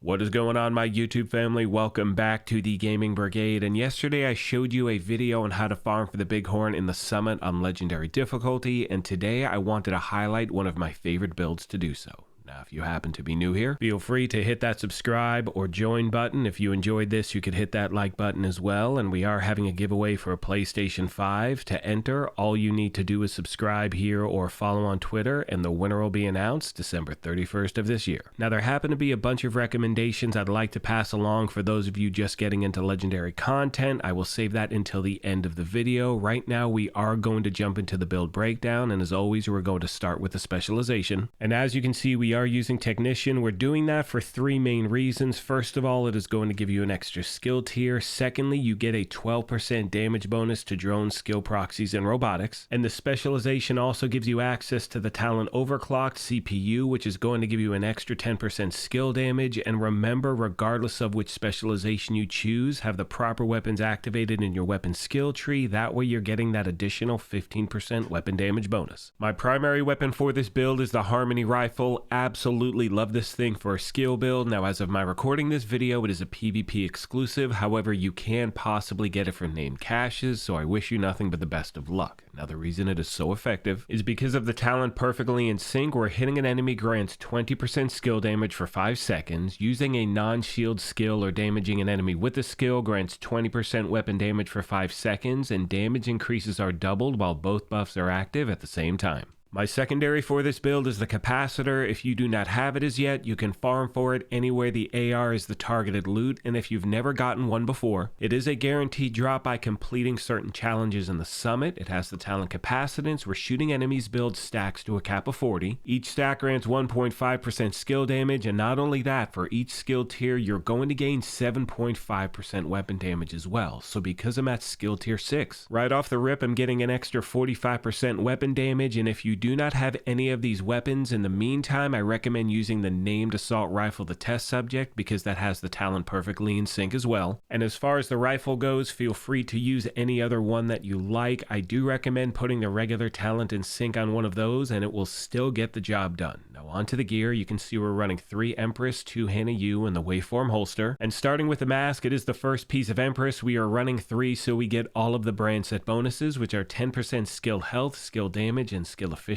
What is going on, my YouTube family? Welcome back to the Gaming Brigade. And yesterday I showed you a video on how to farm for the BigHorn in the Summit on Legendary difficulty, and today I wanted to highlight one of my favorite builds to do so. Now, if you happen to be new here, feel free to hit that subscribe or join button. If you enjoyed this, you could hit that like button as well. And we are having a giveaway for a PlayStation 5. To enter, all you need to do is subscribe here or follow on Twitter, and the winner will be announced December 31st of this year. Now, there happen to be a bunch of recommendations I'd like to pass along for those of you just getting into Legendary content. I will save that until the end of the video. Right now, we are going to jump into the build breakdown, and as always, we're going to start with the Specialization. And as you can see, we are using Technician. We're doing that for three main reasons. First of all, it is going to give you an extra skill tier. Secondly, you get a 12% damage bonus to drones, skill proxies, and robotics. And the Specialization also gives you access to the Talent Overclocked CPU, which is going to give you an extra 10% skill damage. And remember, regardless of which Specialization you choose, have the proper weapons activated in your weapon skill tree. That way you're getting that additional 15% weapon damage bonus. My primary weapon for this build is the Harmony Rifle. Absolutely love this thing for a skill build. Now, as of my recording this video, it is a PvP exclusive. However, you can possibly get it from named caches, so I wish you nothing but the best of luck. Now, the reason it is so effective is because of the talent Perfectly in Sync, where hitting an enemy grants 20% skill damage for 5 seconds. Using a non-shield skill or damaging an enemy with a skill grants 20% weapon damage for 5 seconds, and damage increases are doubled while both buffs are active at the same time. My secondary for this build is the Capacitor. If you do not have it as yet, you can farm for it anywhere the AR is the targeted loot, and if you've never gotten one before, it is a guaranteed drop by completing certain challenges in the Summit. It has the talent Capacitance, where shooting enemies builds stacks to a cap of 40. Each stack grants 1.5% skill damage, and not only that, for each skill tier, you're going to gain 7.5% weapon damage as well. So because I'm at skill tier 6, right off the rip, I'm getting an extra 45% weapon damage, and if you do not have any of these weapons in the meantime, I recommend using the named assault rifle, the test subject, because that has the talent Perfectly in Sync as well. And as far as the rifle goes, feel free to use any other one that you like. I do recommend putting the regular talent in sync on one of those, and it will still get the job done. Now onto the gear. You can see we're running 3 Empress, 2 Hannah U, and the Waveform holster. And starting with the mask, it is the first piece of Empress. We are running 3, so we get all of the brand set bonuses, which are 10% skill health, skill damage, and skill efficiency.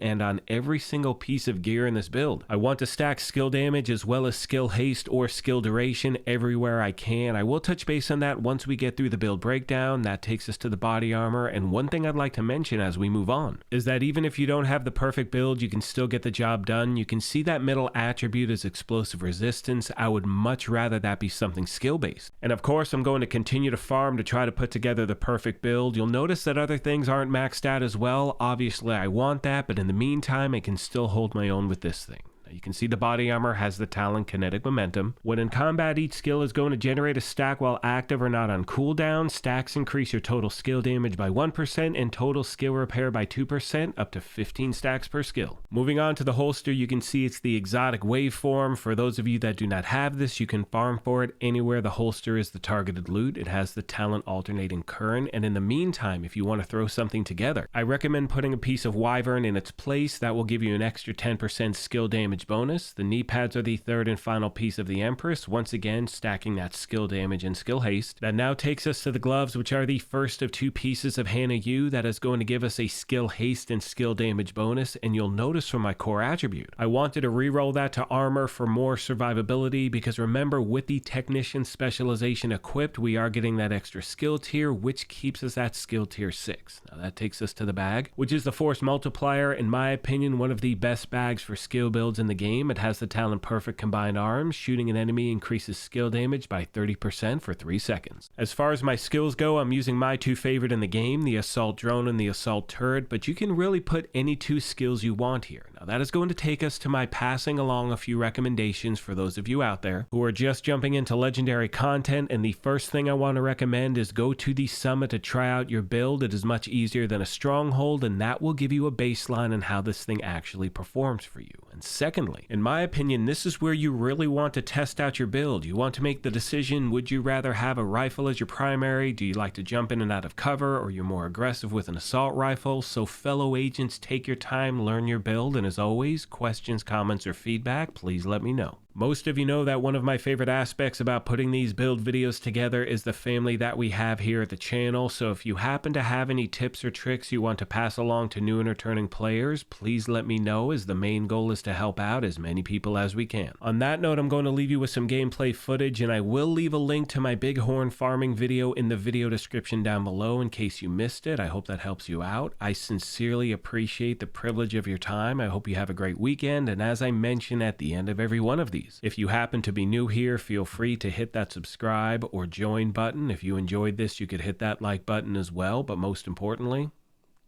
And on every single piece of gear in this build, I want to stack skill damage as well as skill haste or skill duration everywhere I can. I will touch base on that once we get through the build breakdown. That takes us to the body armor, and one thing I'd like to mention as we move on is that even if you don't have the perfect build, you can still get the job done. You can see that middle attribute is explosive resistance. I would much rather that be something skill based. And of course, I'm going to continue to farm to try to put together the perfect build. You'll notice that other things aren't maxed out as well. Obviously, I want that, but in the meantime, I can still hold my own with this thing. You can see the body armor has the talent Kinetic Momentum. When in combat, each skill is going to generate a stack while active or not on cooldown. Stacks increase your total skill damage by 1% and total skill repair by 2%, up to 15 stacks per skill. Moving on to the holster, you can see it's the exotic Waveform. For those of you that do not have this, you can farm for it anywhere the holster is the targeted loot. It has the talent Alternating Current, and in the meantime, if you want to throw something together, I recommend putting a piece of Wyvern in its place. That will give you an extra 10% skill damage bonus. The knee pads are the third and final piece of the Empress, once again stacking that skill damage and skill haste. That now takes us to the gloves, which are the first of 2 pieces of Hannah U. That is going to give us a skill haste and skill damage bonus, and you'll notice from my core attribute, I wanted to reroll that to armor for more survivability, because remember, with the Technician Specialization equipped, we are getting that extra skill tier, which keeps us at skill tier 6. Now that takes us to the bag, which is the Force Multiplier. In my opinion, one of the best bags for skill builds in the game. It has the talent Perfect Combined Arms. Shooting an enemy increases skill damage by 30% for 3 seconds. As far as my skills go, I'm using my 2 favorite in the game, the Assault Drone and the Assault Turret, but you can really put any 2 skills you want here. Now that is going to take us to my passing along a few recommendations for those of you out there who are just jumping into Legendary content, and the first thing I want to recommend is go to the Summit to try out your build. It is much easier than a Stronghold, and that will give you a baseline on how this thing actually performs for you. And secondly, in my opinion, this is where you really want to test out your build. You want to make the decision, would you rather have a rifle as your primary? Do you like to jump in and out of cover, or you're more aggressive with an assault rifle? So fellow agents, take your time, learn your build, and as always, questions, comments, or feedback, please let me know. Most of you know that one of my favorite aspects about putting these build videos together is the family that we have here at the channel, so if you happen to have any tips or tricks you want to pass along to new and returning players, please let me know, as the main goal is to help out as many people as we can. On that note, I'm going to leave you with some gameplay footage, and I will leave a link to my BigHorn farming video in the video description down below in case you missed it. I hope that helps you out. I sincerely appreciate the privilege of your time. I hope you have a great weekend, and as I mention at the end of every one of these, if you happen to be new here, feel free to hit that subscribe or join button. If you enjoyed this, you could hit that like button as well, but most importantly,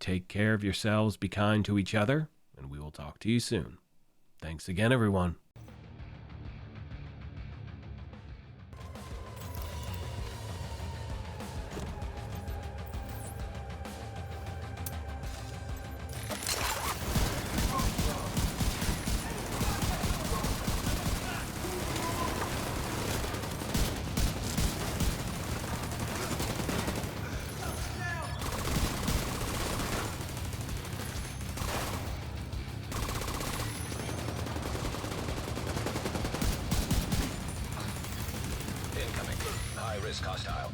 take care of yourselves, be kind to each other, and we will talk to you soon. Thanks again, everyone. Incoming. High risk hostile.